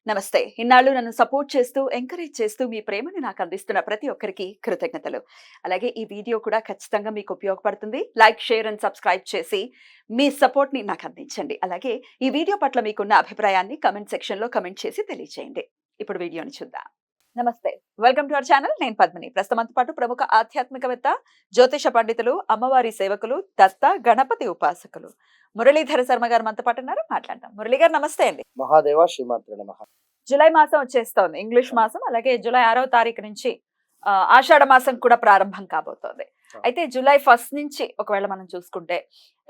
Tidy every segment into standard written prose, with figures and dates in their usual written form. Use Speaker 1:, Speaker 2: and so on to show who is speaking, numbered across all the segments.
Speaker 1: నమస్తే. ఇన్నాళ్ళు నన్ను సపోర్ట్ చేస్తూ, ఎంకరేజ్ చేస్తూ మీ ప్రేమని నాకు అందిస్తున్న ప్రతి ఒక్కరికి కృతజ్ఞతలు. అలాగే ఈ వీడియో కూడా ఖచ్చితంగా మీకు ఉపయోగపడుతుంది. లైక్, షేర్ అండ్ సబ్స్క్రైబ్ చేసి మీ సపోర్ట్‌ని నాకు అందించండి. అలాగే ఈ వీడియో పట్ల మీకున్న అభిప్రాయాన్ని కామెంట్ సెక్షన్‌లో కామెంట్ చేసి తెలియజేయండి. ఇప్పుడు వీడియోని చూద్దాం. నమస్తే. Welcome to our channel. నేను పద్మిని. ప్రస్తుతం మనతో పాటు ప్రముఖ ఆధ్యాత్మికవేత్త, జ్యోతిష పండితులు, అమ్మవారి సేవకులు, దత్త గణపతి ఉపాసకులు మురళీధర శర్మ గారు మనతో పాటు ఉన్నారు. మాట్లాడదాం. మురళి గారు నమస్తే అండి.
Speaker 2: మహాదేవ శ్రీమాత్రే నమః.
Speaker 1: జులై మాసం వచ్చేస్తోంది. ఇంగ్లీష్ మాసం. అలాగే జులై 6వ తారీఖు నుంచి ఆషాఢ మాసం కూడా ప్రారంభం కాబోతోంది. అయితే జులై 1 నుంచి ఒకవేళ మనం చూసుకుంటే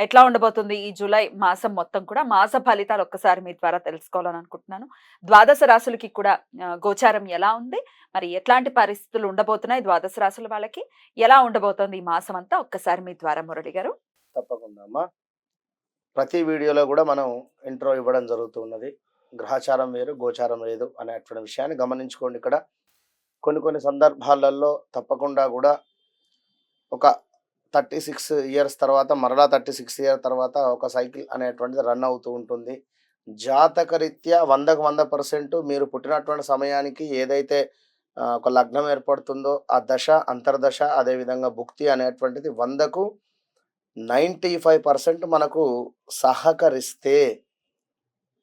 Speaker 1: ఎట్లా ఉండబోతుంది ఈ జులై మాసం మొత్తం కూడా? మాస ఫలితాలు ఒక్కసారి మీ ద్వారా తెలుసుకోవాలని అనుకుంటున్నాను. ద్వాదశ రాశులకి కూడా గోచారం ఎలా ఉంది? మరి ఎట్లాంటి పరిస్థితులు ఉండబోతున్నాయి ద్వాదశ రాశుల వాళ్ళకి? ఎలా ఉండబోతోంది ఈ మాసం అంతా? ఒక్కసారి మీ ద్వారా మురళి గారు.
Speaker 2: తప్పకుండా అమ్మా. ప్రతి వీడియోలో కూడా మనం ఇంట్రో ఇవ్వడం జరుగుతున్నది. గ్రహచారం వేరు, గోచారం లేదు అనేటువంటి విషయాన్ని గమనించుకోండి. ఇక్కడ కొన్ని సందర్భాలలో తప్పకుండా కూడా ఒక 36 ఇయర్స్ తర్వాత మరలా 36 ఇయర్స్ తర్వాత ఒక సైకిల్ అనేటువంటిది రన్ అవుతూ ఉంటుంది. జాతకరీత్యా 100కు 100% మీరు పుట్టినటువంటి సమయానికి ఏదైతే ఒక లగ్నం ఏర్పడుతుందో ఆ దశ, అంతర్దశ, అదేవిధంగా భుక్తి అనేటువంటిది 100కు 95% మనకు సహకరిస్తే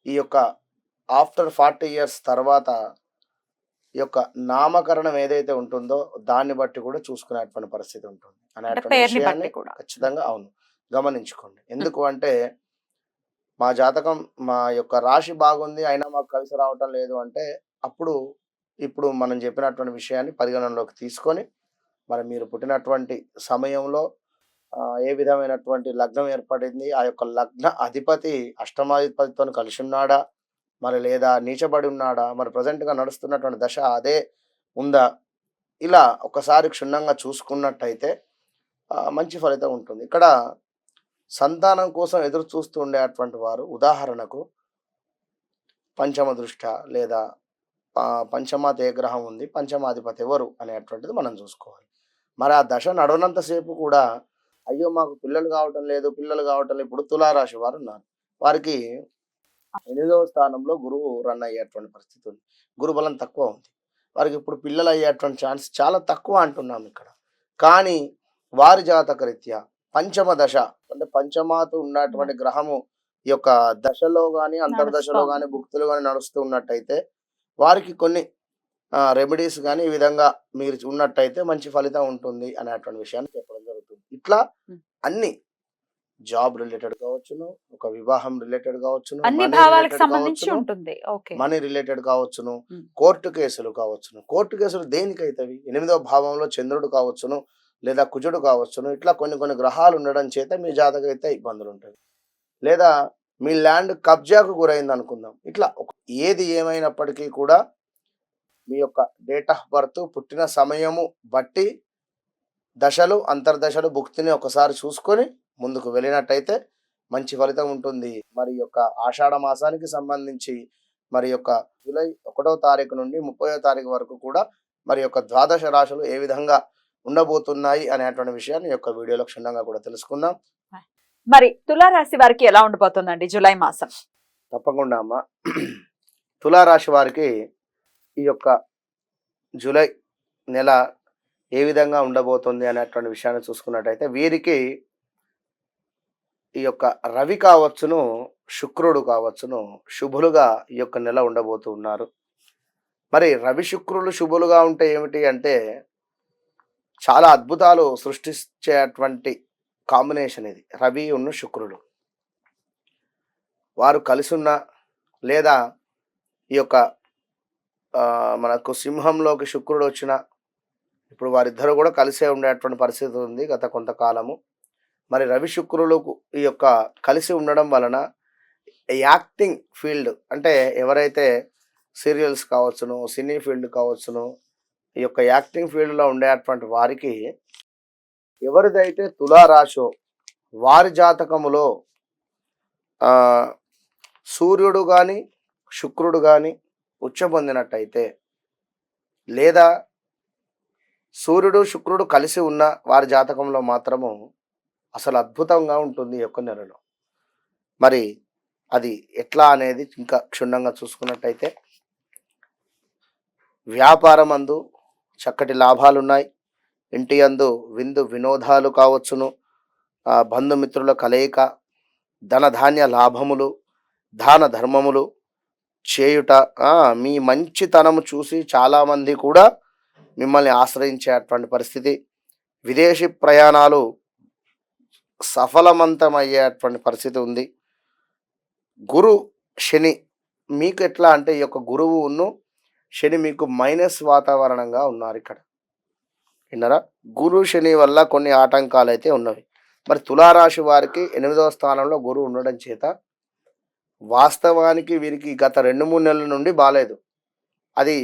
Speaker 2: ఈ యొక్క ఆఫ్టర్ 40 ఇయర్స్ తర్వాత ఈ యొక్క నామకరణం ఏదైతే ఉంటుందో దాన్ని బట్టి కూడా చూసుకునేటువంటి పరిస్థితి ఉంటుంది అనేటువంటి విషయాన్ని ఖచ్చితంగా అవును గమనించుకోండి. ఎందుకు అంటే మా జాతకం మా యొక్క రాశి బాగుంది అయినా మాకు కలిసి రావటం లేదు అంటే అప్పుడు ఇప్పుడు మనం చెప్పినటువంటి విషయాన్ని పరిగణనలోకి తీసుకొని మరి మీరు పుట్టినటువంటి సమయంలో ఏ విధమైనటువంటి లగ్నం ఏర్పడింది, ఆ యొక్క లగ్న అధిపతి అష్టమాధిపతితో కలిసి ఉన్నాడా, మరి లేదా నీచబడి ఉన్నాడా, మరి ప్రజెంట్గా నడుస్తున్నటువంటి దశ అదే ఉందా, ఇలా ఒకసారి క్షుణ్ణంగా చూసుకున్నట్టయితే మంచి ఫలితం ఉంటుంది. ఇక్కడ సంతానం కోసం ఎదురు చూస్తూ ఉండేటువంటి వారు ఉదాహరణకు పంచమ దృష్ట లేదా పంచమాత ఏ గ్రహం ఉంది, పంచమాధిపతి ఎవరు అనేటువంటిది మనం చూసుకోవాలి. మరి ఆ దశ నడవనంతసేపు కూడా అయ్యో మాకు పిల్లలు కావటం లేదు, పిల్లలు కావటం లేదు. ఇప్పుడు తులారాశి వారు ఉన్నారు, వారికి 8వ స్థానంలో గురువు రన్ అయ్యేటువంటి పరిస్థితి ఉంది. గురుబలం తక్కువ ఉంది, వారికి ఇప్పుడు పిల్లలు అయ్యేటువంటి ఛాన్స్ చాలా తక్కువ అంటున్నాం ఇక్కడ. కానీ వారి జాతక రీత్యా పంచమ దశ అంటే పంచమాత ఉన్నటువంటి గ్రహము ఈ యొక్క దశలో కానీ అంతర్దశలో కానీ భుక్తులు కానీ నడుస్తూ ఉన్నట్టయితే వారికి కొన్ని రెమెడీస్ కానీ ఈ విధంగా మీరు ఉన్నట్టయితే మంచి ఫలితం ఉంటుంది అనేటువంటి విషయాన్ని చెప్పడం జరుగుతుంది. ఇట్లా అన్ని జాబ్ రిలేటెడ్ కావచ్చును, ఒక వివాహం రిలేటెడ్ కావచ్చును, మనీ రిలేటెడ్ కావచ్చును, కోర్టు కేసులు కావచ్చును. కోర్టు కేసులు దేనికైతవి? 8వ భావంలో చంద్రుడు కావచ్చును, లేదా కుజుడు కావచ్చును. ఇట్లా కొన్ని గ్రహాలు ఉండడం చేత మీ జాతకం అయితే ఇబ్బందులు ఉంటాయి. లేదా మీ ల్యాండ్ కబ్జాకు గురైంది అనుకుందాం. ఇట్లా ఏది ఏమైనప్పటికీ కూడా మీ యొక్క డేట్ ఆఫ్ బర్త్, పుట్టిన సమయము బట్టి దశలు, అంతర్దశలు, భుక్తిని ఒకసారి చూసుకొని ముందుకు వెళ్ళినట్టయితే మంచి ఫలితం ఉంటుంది. మరి యొక్క ఆషాఢ మాసానికి సంబంధించి మరి యొక్క జూలై 1వ తారీఖు నుండి 30వ తారీఖు వరకు కూడా మరి యొక్క ద్వాదశ రాశులు ఏ విధంగా ఉండబోతున్నాయి అనేటువంటి విషయాన్ని యొక్క వీడియోలో క్షుణ్ణంగా కూడా తెలుసుకుందాం.
Speaker 1: మరి తులారాశి వారికి ఎలా ఉండబోతుందండి జూలై మాసం?
Speaker 2: తప్పకుండా అమ్మా. తులారాశి వారికి ఈ యొక్క జూలై నెల ఏ విధంగా ఉండబోతుంది అనేటువంటి విషయాన్ని చూసుకున్నట్టయితే వీరికి ఈ యొక్క రవి కావచ్చును, శుక్రుడు కావచ్చును శుభులుగా ఈ యొక్క నెల ఉండబోతూ ఉన్నారు. మరి రవి శుక్రులు శుభులుగా ఉంటే ఏమిటి అంటే చాలా అద్భుతాలు సృష్టించేటువంటి కాంబినేషన్ ఇది. రవి ఉన్న శుక్రుడు వారు కలిసి ఉన్న లేదా ఈ యొక్క మనకు సింహంలోకి శుక్రుడు వచ్చిన ఇప్పుడు వారిద్దరూ కూడా కలిసే ఉండేటువంటి పరిస్థితి ఉంది గత కొంతకాలము. మరి రవి శుక్రులకు ఈ యొక్క కలిసి ఉండడం వలన యాక్టింగ్ ఫీల్డ్ అంటే ఎవరైతే సీరియల్స్ కావచ్చును, సినీ ఫీల్డ్ కావచ్చును, ఈ యొక్క యాక్టింగ్ ఫీల్డ్లో ఉండేటువంటి వారికి ఎవరిదైతే తులారాశో వారి జాతకములో సూర్యుడు కానీ శుక్రుడు కానీ ఉచ్చ పొందినట్టయితే లేదా సూర్యుడు శుక్రుడు కలిసి ఉన్న వారి జాతకంలో మాత్రము అసలు అద్భుతంగా ఉంటుంది ఈ యొక్క నెలలో. మరి అది ఎట్లా అనేది ఇంకా క్షుణ్ణంగా చూసుకున్నట్టయితే వ్యాపారమందు చక్కటి లాభాలున్నాయి. ఇంటి యందు విందు వినోదాలు కావచ్చును, బంధుమిత్రుల కలయిక, ధనధాన్య లాభములు, దాన ధర్మములు చేయుట, మీ మంచితనము చూసి చాలామంది కూడా మిమ్మల్ని ఆశ్రయించేటువంటి పరిస్థితి. విదేశీ ప్రయాణాలు సఫలవంతమయ్యేటువంటి పరిస్థితి ఉంది. గురు శని మీకు ఎట్లా అంటే ఈ యొక్క గురువును శని మీకు మైనస్ వాతావరణంగా ఉన్నారు ఇక్కడ. విన్నారా? గురు శని వల్ల కొన్ని ఆటంకాలు అయితే ఉన్నవి. మరి తులారాశి వారికి 8వ స్థానంలో గురువు ఉండడం చేత వాస్తవానికి వీరికి గత 2-3 నెలల నుండి బాలేదు. అది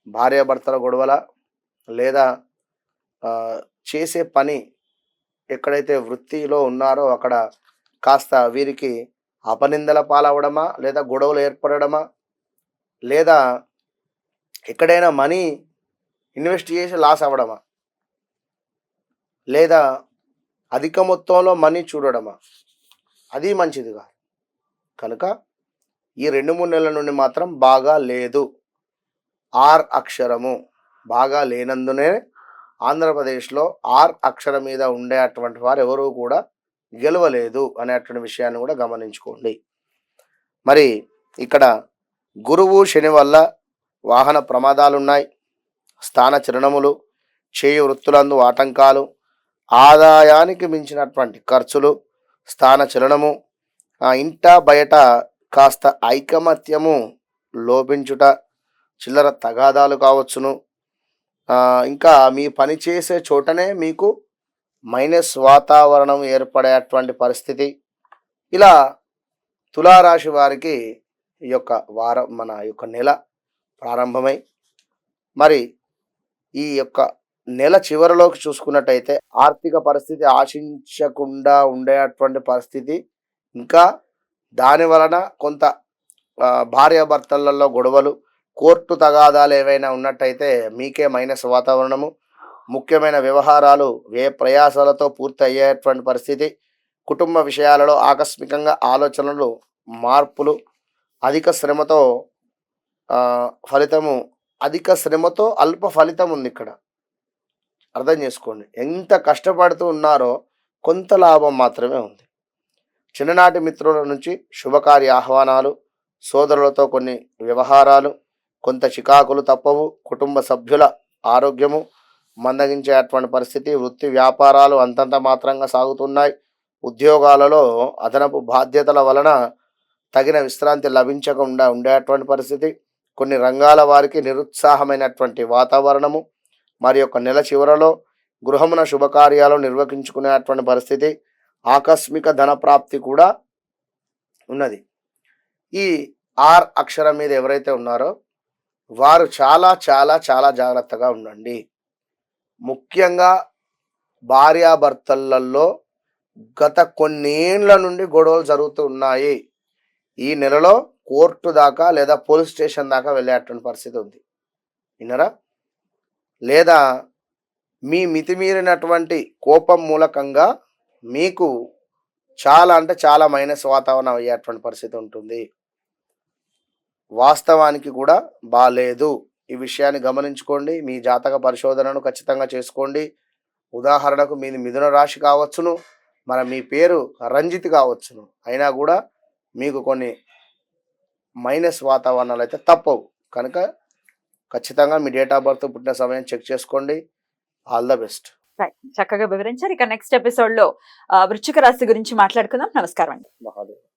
Speaker 2: భార్యాభర్తల గొడవల, లేదా చేసే పని ఎక్కడైతే వృత్తిలో ఉన్నారో అక్కడ కాస్త వీరికి అపనిందల పాలవడమా, లేదా గొడవలు ఏర్పడడమా, లేదా ఎక్కడైనా మనీ ఇన్వెస్ట్ చేసి లాస్ అవ్వడమా, లేదా అధిక మొత్తంలో మనీ చూడడమా, అది మంచిది కాదు. కనుక ఈ 2-3 నెలల నుండి మాత్రం బాగా లేదు. ఆర్ అక్షరము బాగా లేనందునే ఆంధ్రప్రదేశ్లో ఆర్ అక్షరం మీద ఉండేటువంటి వారు ఎవరూ కూడా గెలవలేదు అనేటువంటి విషయాన్ని కూడా గమనించుకోండి. మరి ఇక్కడ గురువు శని వల్ల వాహన ప్రమాదాలున్నాయి, స్థాన చలనములు, చేయు వృత్తులందు ఆటంకాలు, ఆదాయానికి మించినటువంటి ఖర్చులు, స్థాన చలనము, ఇంట బయట కాస్త ఐకమత్యము లోపించుట, చిల్లర తగాదాలు కావచ్చును, ఇంకా మీ పని చేసే చోటనే మీకు మైనస్ వాతావరణం ఏర్పడేటువంటి పరిస్థితి. ఇలా తులారాశి వారికి ఈ యొక్క వారం మన యొక్క నెల ప్రారంభమై, మరి ఈ యొక్క నెల చివరిలోకి చూసుకున్నట్టయితే ఆర్థిక పరిస్థితి ఆశించకుండా ఉండేటువంటి పరిస్థితి, ఇంకా దాని వలన కొంత భార్యాభర్తలలో గొడవలు, కోర్టు తగాదాలు ఏవైనా ఉన్నట్టయితే మీకే మైనస్ వాతావరణము, ముఖ్యమైన వ్యవహారాలు వ్యయ ప్రయాసాలతో పూర్తి అయ్యేటువంటి పరిస్థితి, కుటుంబ విషయాలలో ఆకస్మికంగా ఆలోచనలు, మార్పులు, అధిక శ్రమతో ఫలితము, అధిక శ్రమతో అల్ప ఫలితం ఉంది ఇక్కడ. అర్థం చేసుకోండి, ఎంత కష్టపడుతూ ఉన్నారో కొంత లాభం మాత్రమే ఉంది. చిన్ననాటి మిత్రుల నుంచి శుభకార్య ఆహ్వానాలు, సోదరులతో కొన్ని వ్యవహారాలు, కొంత చికాకులు తప్పవు. కుటుంబ సభ్యుల ఆరోగ్యము మందగించేటువంటి పరిస్థితి, వృత్తి వ్యాపారాలు అంతంత మాత్రంగా సాగుతున్నాయి. ఉద్యోగాలలో అదనపు బాధ్యతల వలన తగిన విశ్రాంతి లభించకుండా ఉండేటువంటి పరిస్థితి, కొన్ని రంగాల వారికి నిరుత్సాహమైనటువంటి వాతావరణము, మరి యొక్క నెల చివరలో గృహమున శుభకార్యాలు నిర్వహించుకునేటువంటి పరిస్థితి, ఆకస్మిక ధన ప్రాప్తి కూడా ఉన్నది. ఈ ఆర్ అక్షరం మీద ఎవరైతే ఉన్నారో వారు చాలా చాలా చాలా జాగ్రత్తగా ఉండండి. ముఖ్యంగా భార్యాభర్తలలో గత కొన్నేళ్ల నుండి గొడవలు జరుగుతూ ఉన్నాయి. ఈ నెలలో కోర్టు దాకా లేదా పోలీస్ స్టేషన్ దాకా వెళ్ళేటువంటి పరిస్థితి ఉంది. విన్నారా? లేదా మీ మితిమీరినటువంటి కోపం మూలకంగా మీకు చాలా అంటే చాలా మైనస్ వాతావరణం అయ్యేటువంటి పరిస్థితి ఉంటుంది. వాస్తవానికి కూడా బాలేదు. ఈ విషయాన్ని గమనించుకోండి. మీ జాతక పరిశోధనను ఖచ్చితంగా చేసుకోండి. ఉదాహరణకు మీది మిథున రాశి కావచ్చును, మీ పేరు రంజిత్ కావచ్చును, అయినా కూడా మీకు కొన్ని మైనస్ వాతావరణాలు అయితే తప్పవు. కనుక ఖచ్చితంగా మీ డేట్ ఆఫ్ బర్త్, పుట్టిన సమయం చెక్ చేసుకోండి. All the best.
Speaker 1: చక్కగా వివరించారు. ఇక నెక్స్ట్ ఎపిసోడ్ లో వృశ్చిక రాశి గురించి మాట్లాడుకుందాం. నమస్కారం అండి.
Speaker 2: మహాదేవ్.